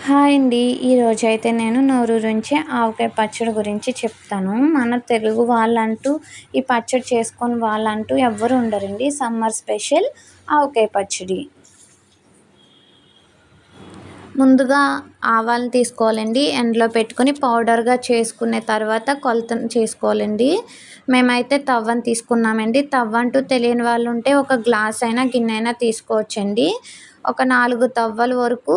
Hi అండి. ఈరోజైతే నేను నోరూరించే ఆవకాయ పచ్చడి గురించి చెప్తాను. మన తెలుగు వాళ్ళంటూ ఈ పచ్చడి చేసుకోని వాళ్ళంటూ ఎవ్వరు ఉండరండి. సమ్మర్ స్పెషల్ ఆవకాయ పచ్చడి. ముందుగా ఆవాలను తీసుకోవాలండి. ఎండలో పెట్టుకొని పౌడర్‌గా చేసుకున్న తర్వాత కొలతను చేసుకోవాలండి. మేమైతే తవ్వని తీసుకున్నామండి. తవ్వ అంటూ తెలియని వాళ్ళు ఉంటే ఒక గ్లాస్ అయినా, గిన్నె అయినా తీసుకోవచ్చండి. ఒక 4 తవ్వల వరకు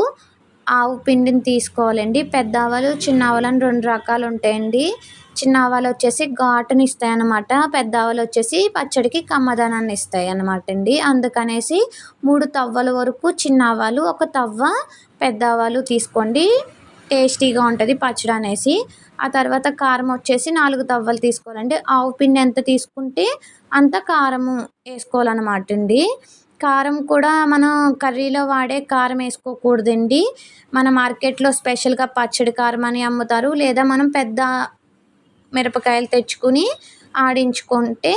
ఆవు పిండిని తీసుకోవాలండి. పెద్ద ఆవాలు, చిన్న ఆవాలని 2 రకాలు ఉంటాయండి. చిన్న ఆవాలు వచ్చేసి ఘాటునిస్తాయన్నమాట. పెద్ద ఆవాలు వచ్చేసి పచ్చడికి కమ్మదనాన్ని ఇస్తాయన్నమాట అండి. అందుకనేసి 3 తవ్వల వరకు చిన్న ఆవాలు, ఒక తవ్వ పెద్ద ఆవాలు తీసుకోండి. టేస్టీగా ఉంటుంది పచ్చడి అనేసి. ఆ తర్వాత కారం వచ్చేసి 4 తవ్వలు తీసుకోవాలండి. ఆవు పిండి ఎంత తీసుకుంటే అంత కారము వేసుకోవాలన్నమాట అండి. కారం కూడా మనం కర్రీలో వాడే కారం వేసుకోకూడదండి. మన మార్కెట్లో స్పెషల్‌గా పచ్చడి కారం అని అమ్ముతారు. లేదా మనం పెద్ద మిరపకాయలు తెచ్చుకుని ఆడించుకుంటే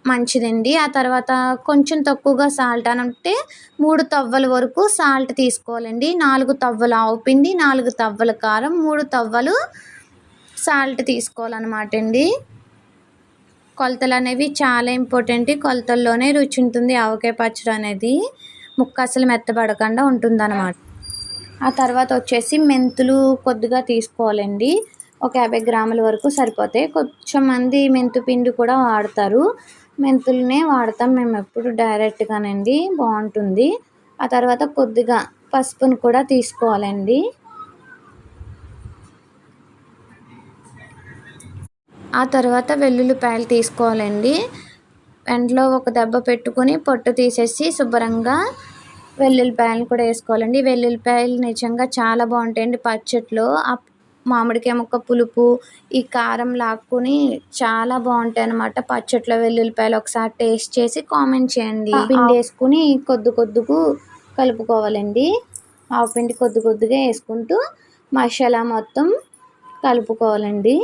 మంచిదండి. ఆ తర్వాత కొంచెం తక్కువగా సాల్ట్ అంటే 3 తవ్వల వరకు సాల్ట్ తీసుకోవాలండి. 4 తవ్వల ఆవు పిండి, 4 తవ్వల కారం, 3 తవ్వలు సాల్ట్ తీసుకోవాలన్నమాట అండి. కొలతలు అనేవి చాలా ఇంపార్టెంట్. కొలతల్లోనే రుచి ఉంటుంది ఆవకాయ పచ్చడి అనేది. ముక్క అసలు మెత్తబడకుండా ఉంటుందన్నమాట. ఆ తర్వాత వచ్చేసి మెంతులు కొద్దిగా తీసుకోవాలండి. ఒక 50 గ్రాముల వరకు సరిపోతాయి. కొంచెం మంది మెంతు పిండి కూడా వాడతారు. మెంతులనే వాడతాం మేము ఎప్పుడు డైరెక్ట్‌గానండి. బాగుంటుంది. ఆ తర్వాత కొద్దిగా పసుపును కూడా తీసుకోవాలండి. ఆ తర్వాత వెల్లుల్లిపాయలు తీసుకోవాలండి. ఎండలో ఒక దెబ్బ పెట్టుకొని పొట్టు తీసేసి శుభ్రంగా వెల్లుల్లిపాయలను కూడా వేసుకోవాలండి. వెల్లుల్లిపాయలు నిజంగా చాలా బాగుంటాయండి పచ్చడిలో. మామిడికాయ ముక్క పులుపు, ఈ కారం లాక్కుని చాలా బాగుంటాయన్నమాట పచ్చడిలో వెల్లుల్లిపాయలు. ఒకసారి టేస్ట్ చేసి కామెంట్ చేయండి. పిండి వేసుకుని కొద్దిగా కలుపుకోవాలండి. ఆవు పిండి కొద్దిగా వేసుకుంటూ మసాలా మొత్తం కలుపుకోవాలండి.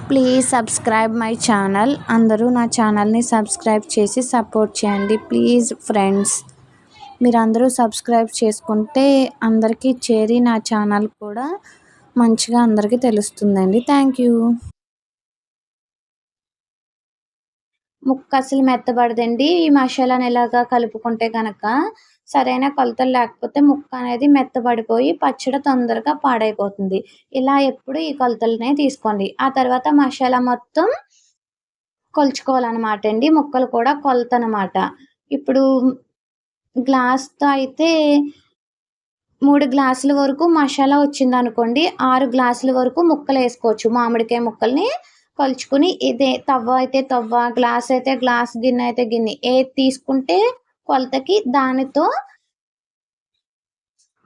Please subscribe my channel. అందరూ నా ఛానల్ని సబ్స్క్రైబ్ చేసి సపోర్ట్ చేయండి ప్లీజ్ ఫ్రెండ్స్. మీరందరూ సబ్స్క్రైబ్ చేసుకుంటే అందరికీ చేరి నా ఛానల్ కూడా మంచిగా అందరికీ తెలుస్తుందండి. Thank you. ముక్క అసలు మెత్తబడదండి. ఈ మసాలాని ఇలాగా కలుపుకుంటే కనుక సరైన కొలతలు లేకపోతే ముక్క అనేది మెత్తబడిపోయి పచ్చడి తొందరగా పాడైపోతుంది. ఇలా ఎప్పుడు ఈ కొలతలనే తీసుకోండి. ఆ తర్వాత మసాలా మొత్తం కొలుచుకోవాలన్నమాట అండి. ముక్కలు కూడా కొలత అన్నమాట. ఇప్పుడు గ్లాస్‌తో అయితే 3 గ్లాసుల వరకు మసాలా వచ్చిందనుకోండి, 6 గ్లాసుల వరకు ముక్కలేసుకోవచ్చు. మామిడికాయ ముక్కల్ని కొలుచుకుని ఇదే తవ్వ అయితే తవ్వ, గ్లాస్ అయితే గ్లాస్, గిన్నె అయితే గిన్నె ఏది తీసుకుంటే కొలతకి దానితో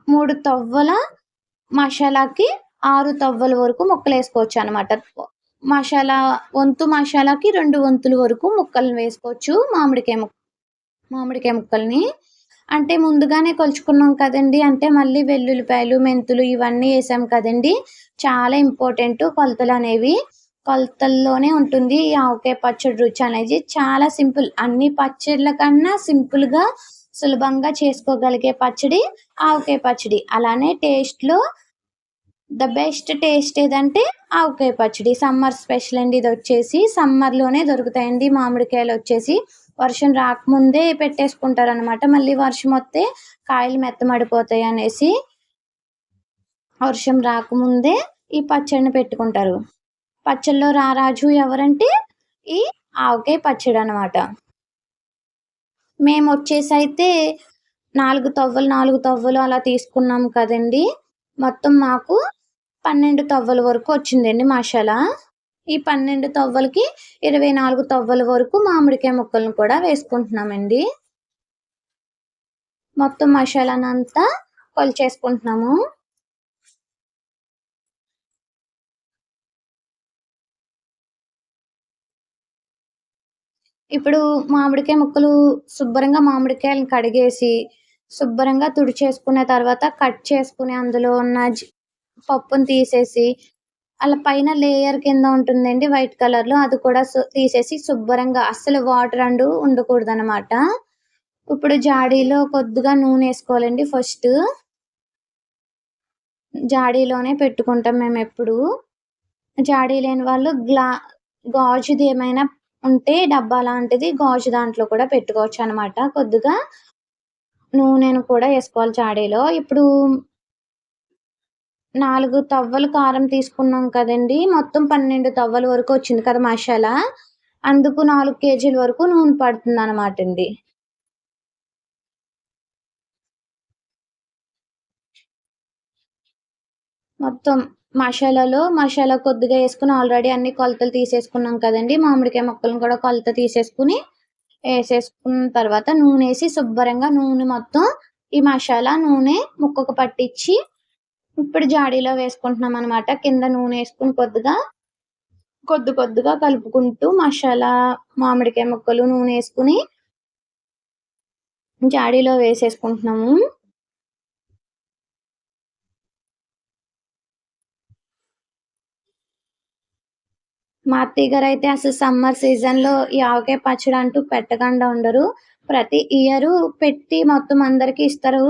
3 తవ్వల మసాలాకి 6 తవ్వల వరకు ముక్కలేసుకోవచ్చనమాట. మసాలాకి 2 వంతుల వరకు ముక్కలను వేసుకోవచ్చు మామిడికాయ ముక్కల్ని. అంటే ముందుగానే కొలుచుకున్నాం కదండీ! అంటే మళ్ళీ వెల్లుల్లిపాయలు, మెంతులు ఇవన్నీ ఏసాం కదండీ! చాలా ఇంపార్టెంటు కొలతలనేవి. కొలతల్లోనే ఉంటుంది ఈ ఆవకాయ పచ్చడి రుచి అనేది. చాలా సింపుల్. అన్ని పచ్చడ్ల కన్నా సింపుల్‌గా, సులభంగా చేసుకోగలిగే పచ్చడి ఆవకాయ పచ్చడి. అలానే టేస్ట్‌లో ద బెస్ట్ టేస్ట్ ఏదంటే ఆవకాయ పచ్చడి. సమ్మర్ స్పెషల్ అండి ఇదొచ్చేసి. సమ్మర్‌లోనే దొరుకుతాయండి మామిడికాయలొచ్చేసి. వర్షం రాకముందే పెట్టేసుకుంటారనమాట. మళ్ళీ వర్షం వస్తే కాయలు మెత్తబడిపోతాయనేసి వర్షం రాకముందే ఈ పచ్చడిని పెట్టుకుంటారు. పచ్చడిలో రారాజు ఎవరంటే ఈ ఆవకాయ పచ్చడనమాట. మేమొచ్చేసైతే 4 తవ్వలు అలా తీసుకున్నాం కదండీ! మొత్తం మాకు 12 తవ్వల వరకు వచ్చిందండి మసాలా. ఈ 12 తవ్వలకి 24 తవ్వల వరకు మామిడికాయ ముక్కలను కూడా వేసుకుంటున్నామండి. మొత్తం మసాలానంతా కొలిచేసుకుంటున్నాము. ఇప్పుడు మామిడికాయ ముక్కలు శుభ్రంగా మామిడికాయలను కడిగేసి, శుభ్రంగా తుడిచేసుకున్న తర్వాత కట్ చేసుకుని అందులో ఉన్న పప్పును తీసేసి, అలా పైన లేయర్ కింద ఉంటుందండి వైట్ కలర్‌లో అది కూడా తీసేసి శుభ్రంగా అస్సలు వాటర్ ఉండకూడదనమాట. ఇప్పుడు జాడీలో కొద్దిగా నూనె ఏసుకోవాలండి ఫస్ట్. జాడీలోనే పెట్టుకుంటాం మేమెప్పుడు. జాడీ లేని వాళ్ళు గాజుది ఏమైనా ఉంటే డబ్బా లాంటిది గాజు దాంట్లో కూడా పెట్టుకోవచ్చనమాట. కొద్దిగా నూనెను కూడా ఏసుకోవాలి జాడీలో. ఇప్పుడు 4 తవ్వలు కారం తీసుకున్నాం కదండీ! మొత్తం 12 తవ్వల వరకు వచ్చింది కదా మసాలా. అందుకు 4 కేజీల వరకు నూనె పడుతుందనమాటండి. మొత్తం మసాలా కొద్దిగా యేసుకొని ఆల్రెడీ అన్ని కొలతలు తీసేసుకున్నాం కదండీ! మామిడికాయ ముక్కలను కూడా కొలత తీసేసుకొని, ఏసేసుకున్న తర్వాత నూనేసి శుబ్బరంగా నూనె మొత్తం ఈ మసాలా, నూనె ముక్కకు పట్టిచ్చి, ఇప్పుడు జాడీలో వేసుకుంటున్నామనమాట. కింద నూనేసుకొని కొద్దిగా కలుపుకుంటూ మసాలా, మామిడికాయ ముక్కలు, నూనేసుకొని జాడీలో వేసేసుకుంటున్నాము. మా అత్తయ్య గారైతే అసలు సమ్మర్ సీజన్‌లో ఈ ఆవకాయ పచ్చడి అంటూ పెట్టకుండా ఉండరు. ప్రతి ఇయరు పెట్టి మొత్తం అందరికి ఇస్తారు.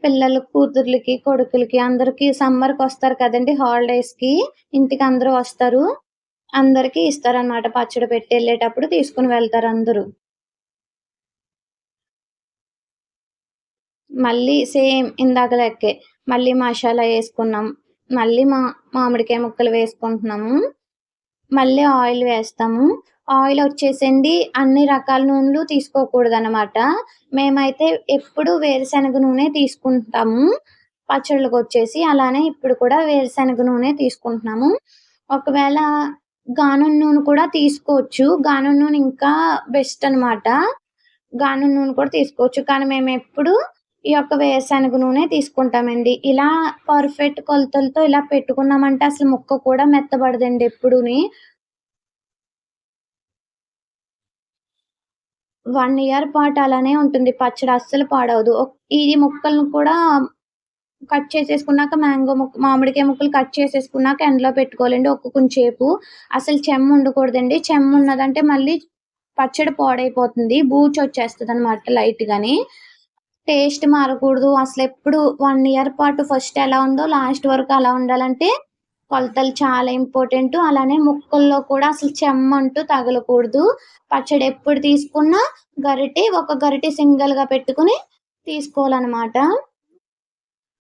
పిల్లలు కూతుర్లకి, కొడుకులకి అందరికి సమ్మర్‌కొస్తారు కదండీ! హాలిడేస్‌కి ఇంటికి అందరూ వస్తారు. అందరికి ఇస్తారనమాట. పచ్చడి పెట్టెళ్ళేటప్పుడు తీసుకొని వెళ్తారందరూ. మళ్ళీ సేమ్ ఇందాక లెక్కే. మళ్ళీ మసాలా యేసుకున్నాం. మళ్ళీ మామిడికాయ ముక్కలు వేసుకుంటున్నాము. మళ్ళీ ఆయిల్ వేస్తాము. ఆయిలొచ్చేసండి అన్ని రకాల నూనెలు తీసుకోకూడదనమాట. మేమైతే ఎప్పుడు వేరుశనగ నూనె తీసుకుంటాము. పచ్చళ్ళకొచ్చేసి. అలానే ఇప్పుడు కూడా వేరుశనగ నూనె తీసుకుంటున్నాము. ఒకవేళ గానుగ నూనె కూడా తీసుకోవచ్చు. గానుగ నూనె ఇంకా బెస్ట్ అనమాట. గానుగ నూనె కూడా తీసుకోవచ్చు. కానీ మేమెప్పుడు ఈ యొక్క వేరుశనగ నూనె తీసుకుంటామండి. ఇలా పర్ఫెక్ట్ కొలతలతో ఇలా పెట్టుకున్నామంటే అసలు ముక్క కూడా మెత్తబడదండి ఎప్పుడూని. 1 ఇయర్ పాటు అలానే ఉంటుంది పచ్చడి అస్సలు పాడవదు. ఈ ముక్కలను కూడా కట్ చేసేసుకున్నాక మామిడికాయ ముక్కలు కట్ చేసేసుకున్నాక ఎండలో పెట్టుకోవాలండి కొంచెంసేపు. అసలు చెమ్మ ఉండకూడదండి. చెమ్మ ఉన్నదంటే మళ్ళీ పచ్చడి పాడైపోతుంది. బూజొచ్చేస్తదనమాట లైట్‌గాని. టేస్ట్ మారకూడదు. అసలెప్పుడు 1 ఇయర్ పాటు ఫస్ట్ ఎలా ఉందో లాస్ట్ వరకు అలా ఉండాలంటే కొలతలు చాలా ఇంపార్టెంటు. అలానే ముక్కల్లో కూడా అసలు చెమ్మంటూ తగలకూడదు. పచ్చడి ఎప్పుడు తీసుకున్నా ఒక గరిటె సింగిల్‌గా పెట్టుకొని తీసుకోవాలనమాట.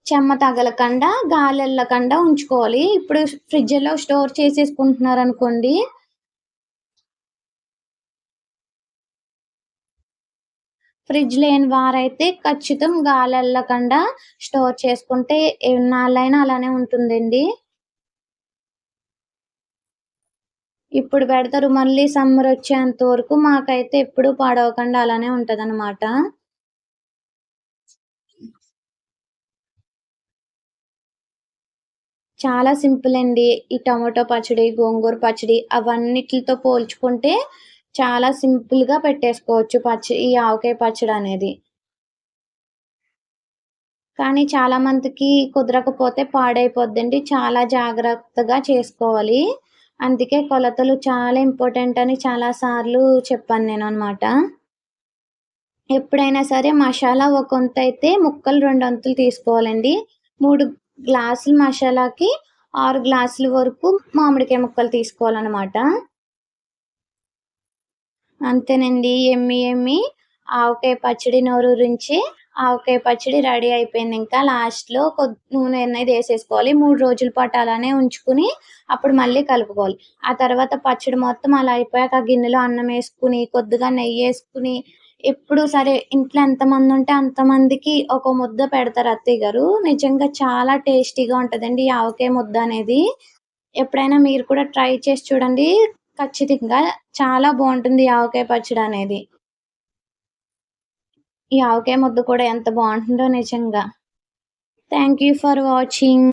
చెమ్మ తగలకండా, గాలెళ్ళకండా ఉంచుకోవాలి. ఇప్పుడు ఫ్రిడ్జ్‌లో స్టోర్ చేసేసుకుంటున్నారనుకోండి, ఫ్రిడ్జ్ లేని వారైతే ఖచ్చితం గాలెళ్ళకుండా స్టోర్ చేసుకుంటే ఎన్నాళ్ళైనా అలానే ఉంటుందండి. ఇప్పుడు పెడతారు మళ్ళీ సమ్మరొచ్చేంత వరకు మాకైతే ఎప్పుడు పాడవకుండా అలానే ఉంటదనమాట. చాలా సింపుల్ అండి. ఈ టమాటో పచ్చడి, గోంగూర పచ్చడి అవన్నిట్లితో పోల్చుకుంటే చాలా సింపుల్‌గా పెట్టేసుకోవచ్చు ఈ ఆవకాయ పచ్చడనేది. కానీ చాలా మందికి కుదరకపోతే పాడైపోద్దండి. చాలా జాగ్రత్తగా చేసుకోవాలి. అందుకే కొలతలు చాలా ఇంపార్టెంట్ అని చాలా సార్లు చెప్పాను నేననమాట. ఎప్పుడైనా సరే మసాలా ఒకంతైతే ముక్కలు రెండొంతులు తీసుకోవాలండి. 3 గ్లాసుల మసాలాకి 6 గ్లాసుల వరకు మామిడికాయ ముక్కలు తీసుకోవాలనమాట. అంతేనండి. యమ్మీ ఆవకాయ పచ్చడి నోరూరించే ఆవకాయ పచ్చడి రెడీ అయిపోయిందింకా. లాస్ట్‌లో నూనె అనేది ఏసేసుకోవాలి. 3 రోజుల పాటు అలానే ఉంచుకొని, అప్పుడు మళ్ళీ కలుపుకోవాలి. ఆ తర్వాత పచ్చడి మొత్తం అలా అయిపోయాక ఆ గిన్నెలో అన్నమేసుకొని, కొద్దిగా నెయ్యేసుకొని, ఎప్పుడు సరే ఇంట్లో ఎంతమందుంటే అంతమందికి ఒక ముద్ద పెడతారు అత్తయ్య గారు. నిజంగా చాలా టేస్టీగా ఉంటదండి ఈ ఆవకాయ ముద్ద అనేది. ఎప్పుడైనా మీరు కూడా ట్రై చేసి చూడండి. ఖచ్చితంగా చాలా బావుంటుంది ఈ ఆవకాయ పచ్చడనేది. ఈ ఆవకాయ ముద్ద కూడా ఎంత బావుంటుందో నిజంగా. Thank you for watching.